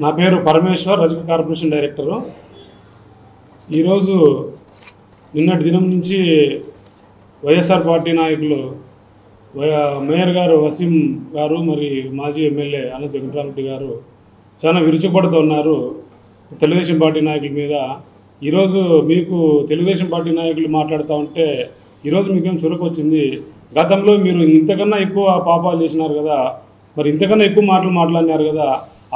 నా పేరు పరమేశ్వర్, రజక కార్పొరేషన్ డైరెక్టరు. ఈరోజు నిన్నటి దినం నుంచి వైఎస్ఆర్ పార్టీ నాయకులు మేయర్ గారు వసీం గారు మరి మాజీ ఎమ్మెల్యే అనంత వెంకటరామరెడ్డి గారు చాలా విరుచుకుపడుతున్నారు తెలుగుదేశం పార్టీ నాయకుల మీద. ఈరోజు మీకు తెలుగుదేశం పార్టీ నాయకులు మాట్లాడుతూ ఉంటే ఈరోజు మీకేం చురుకు వచ్చింది. గతంలో మీరు ఇంతకన్నా ఎక్కువ పాపాలు చేసినారు కదా, మరి ఇంతకన్నా ఎక్కువ మాటలు మాట్లాడినారు కదా.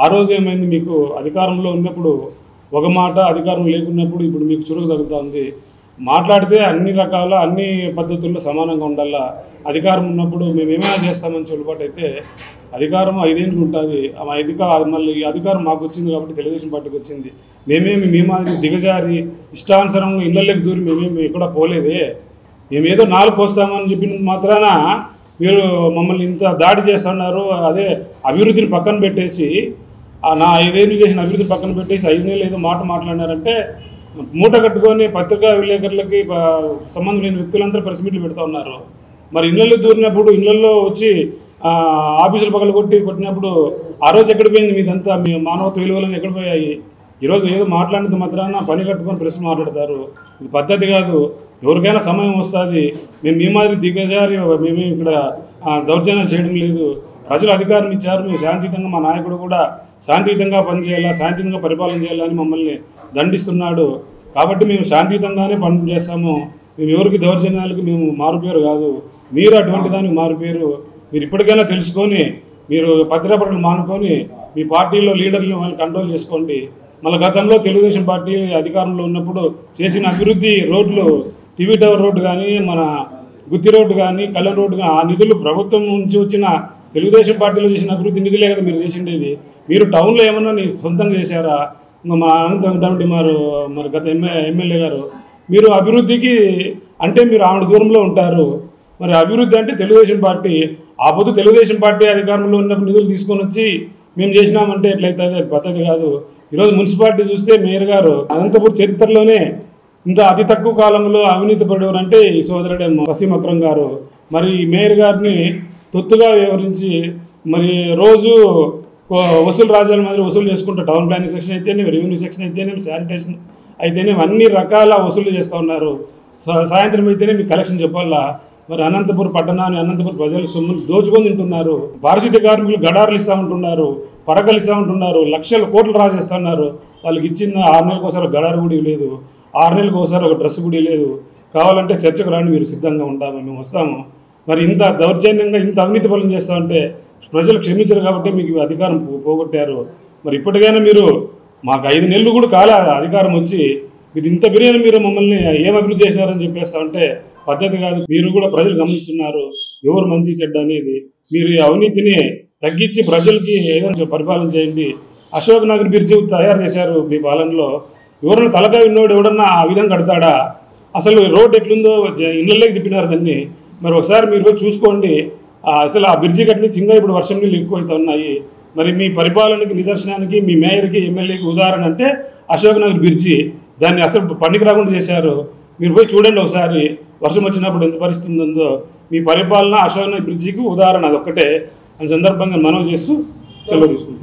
ఆ రోజు ఏమైంది? మీకు అధికారంలో ఉన్నప్పుడు ఒక మాట, అధికారం లేకున్నప్పుడు ఇప్పుడు మీకు చురుకు తగ్గుతూ ఉంది. మాట్లాడితే అన్ని రకాల అన్ని పద్ధతుల్లో సమానంగా ఉండాలా. అధికారం ఉన్నప్పుడు మేము ఏమైనా చేస్తామని చెల్లుబాటు అయితే అధికారం 5 ఏళ్ళు ఉంటుంది. మళ్ళీ అధికారం మాకు వచ్చింది కాబట్టి తెలుగుదేశం పార్టీకి వచ్చింది. మేమేమి మీ మాదిరి దిగజారి ఇష్టానుసారం ఇళ్ళకి దూరి మేమేమి ఎక్కడ పోలేదే. మేమేదో 4 పోస్తామని చెప్పిన మాత్రాన మీరు మమ్మల్ని ఇంత దాడి చేస్తున్నారు. అదే అభివృద్ధిని పక్కన పెట్టేసి నా 5 ఏళ్ళు చేసిన అభివృద్ధిని పక్కన పెట్టేసి 5 నెలలు ఏదో మాట మాట్లాడినారంటే మూట కట్టుకొని పత్రికా విలేకరులకి సంబంధం లేని వ్యక్తులంతా ప్రెస్ మీట్లు పెడుతూ ఉన్నారు. మరి ఇళ్ళల్లో దూరినప్పుడు ఇళ్ళల్లో వచ్చి ఆఫీసులు పగలు కొట్టినప్పుడు ఆ రోజు ఎక్కడ పోయింది మీదంతా? మీ మానవత్వ విలువలను ఎక్కడ పోయాయి? ఈరోజు ఏదో మాట్లాడినంత మాత్రాన పని కట్టుకొని ప్రెస్ మాట్లాడతారు. ఇది పద్ధతి కాదు. ఎవరికైనా సమయం వస్తుంది. మేము మీ మాదిరి దిగజారి మేమే ఇక్కడ దౌర్జన్యం చేయడం లేదు. ప్రజలు అధికారం ఇచ్చారు. మేము శాంతియుతంగా, మా నాయకుడు కూడా శాంతియుతంగా పనిచేయాలా, శాంతియుతంగా పరిపాలన చేయాలని మమ్మల్ని దండిస్తున్నాడు. కాబట్టి మేము శాంతియుతంగానే పని చేస్తాము. మేము ఎవరికి దౌర్జన్యాలకి మేము మారుపేరు కాదు. మీరు అటువంటి దానికి మారుపేరు. మీరు ఇప్పటికైనా తెలుసుకొని మీరు పత్రికలు మానుకొని మీ పార్టీలో లీడర్లు వాళ్ళని కంట్రోల్ చేసుకోండి. మళ్ళీ గతంలో తెలుగుదేశం పార్టీ అధికారంలో ఉన్నప్పుడు చేసిన అభివృద్ధి రోడ్లు, టీవీ టవర్ రోడ్డు కానీ, మన గుత్తి రోడ్డు కానీ, కళ్యాణ్ రోడ్డు కానీ, ఆ నిధులు ప్రభుత్వం నుంచి వచ్చిన తెలుగుదేశం పార్టీలో చేసిన అభివృద్ధి నిధులే కదా మీరు చేసిండేది. మీరు టౌన్లో ఏమన్నా సొంతంగా చేశారా? మా అనంత వెంకటరామరెడ్డి మరి గత ఎమ్మెల్యే గారు మీరు అభివృద్ధికి అంటే మీరు ఆవిడ దూరంలో ఉంటారు. మరి అభివృద్ధి అంటే తెలుగుదేశం పార్టీ ఆ పొద్దు తెలుగుదేశం పార్టీ అధికారంలో ఉన్నప్పుడు నిధులు తీసుకొని వచ్చి మేము చేసినామంటే ఎట్లయితే పద్ధతి కాదు. ఈరోజు మున్సిపాలిటీ చూస్తే మేయర్ గారు అనంతపురం చరిత్రలోనే ఇంత అతి తక్కువ కాలంలో అవినీతి పడేవారు అంటే ఈ సోదరుడే వసీం అక్రమ్ గారు. మరి మేయర్ గారిని తొత్తుగా వివరించి మరి రోజు వసూలు రాజ్యాల మాదిరి వసూలు చేసుకుంటూ టౌన్ ప్లానింగ్ సెక్షన్ అయితేనే, రెవెన్యూ సెక్షన్ అయితేనే, శానిటేషన్ అయితేనే అన్ని రకాల వసూలు చేస్తూ ఉన్నారు. సాయంత్రం అయితేనే మీకు కలెక్షన్ చెప్పాలా. మరి అనంతపురం పట్టణాన్ని, అనంతపురం ప్రజల సొమ్ములు దోచుకొని తింటున్నారు. పారిశుద్ధ్య కార్మికులు గడారులు ఇస్తూ ఉంటున్నారు, పరకలు ఇస్తూ ఉంటున్నారు, లక్షల కోట్లు రాజేస్తున్నారు. వాళ్ళకి ఇచ్చిన 6 నెలలకు ఒకసారి గడారు కూడా లేదు, 6 నెలలకు ఒకసారి ఒక డ్రెస్ కూడా లేదు. కావాలంటే చర్చకు రాండి, మీరు సిద్ధంగా ఉంటాము, మేము వస్తాము. మరి ఇంత దౌర్జన్యంగా ఇంత అవినీతి పనులు చేస్తామంటే ప్రజలు క్షమించరు కాబట్టి మీకు అధికారం పోగొట్టారు. మరి ఇప్పటికైనా మీరు మాకు 5 నెలలు కూడా కాలే అధికారం వచ్చి మీరు ఇంత బిర్యానీ మీరు మమ్మల్ని ఏం అభివృద్ధి చేసినారని చెప్పేస్తామంటే పద్ధతి కాదు. మీరు కూడా ప్రజలు గమనిస్తున్నారు ఎవరు మంచి చెడ్డ అనేది. మీరు ఈ అవినీతిని తగ్గించి ప్రజలకి ఏదైనా పరిపాలన చేయండి. అశోక్ నగర్ బ్రిడ్జి తయారు చేశారు మీ పాలనలో. ఎవరన్నా తలకాయ ఉన్నోడు ఎవడన్నా ఆ విధంగా కడతాడా? అసలు రోడ్ ఎట్లుందో ఇళ్ళకి తిప్పినారు దాన్ని. మరి ఒకసారి మీరు చూసుకోండి. అసలు ఆ బ్రిడ్జి కట్టించి ఇంకా ఇప్పుడు వర్షం నీళ్ళు ఎక్కువైతే ఉన్నాయి. మరి మీ పరిపాలనకి నిదర్శనానికి మీ మేయర్కి, ఎమ్మెల్యేకి ఉదాహరణ అంటే అశోక్ నగర్ బ్రిడ్జి. దాన్ని అసలు పనికి రాకుండా చేశారు. మీరు పోయి చూడండి ఒకసారి, వర్షం వచ్చినప్పుడు ఎంత పరిస్థితి ఉందో. మీ పరిపాలన అశోక్ నగర్ బ్రిడ్జికి ఉదాహరణ అదొక్కటే అని సందర్భంగా మనవి చేస్తూ సెలవు తీసుకుంటాం.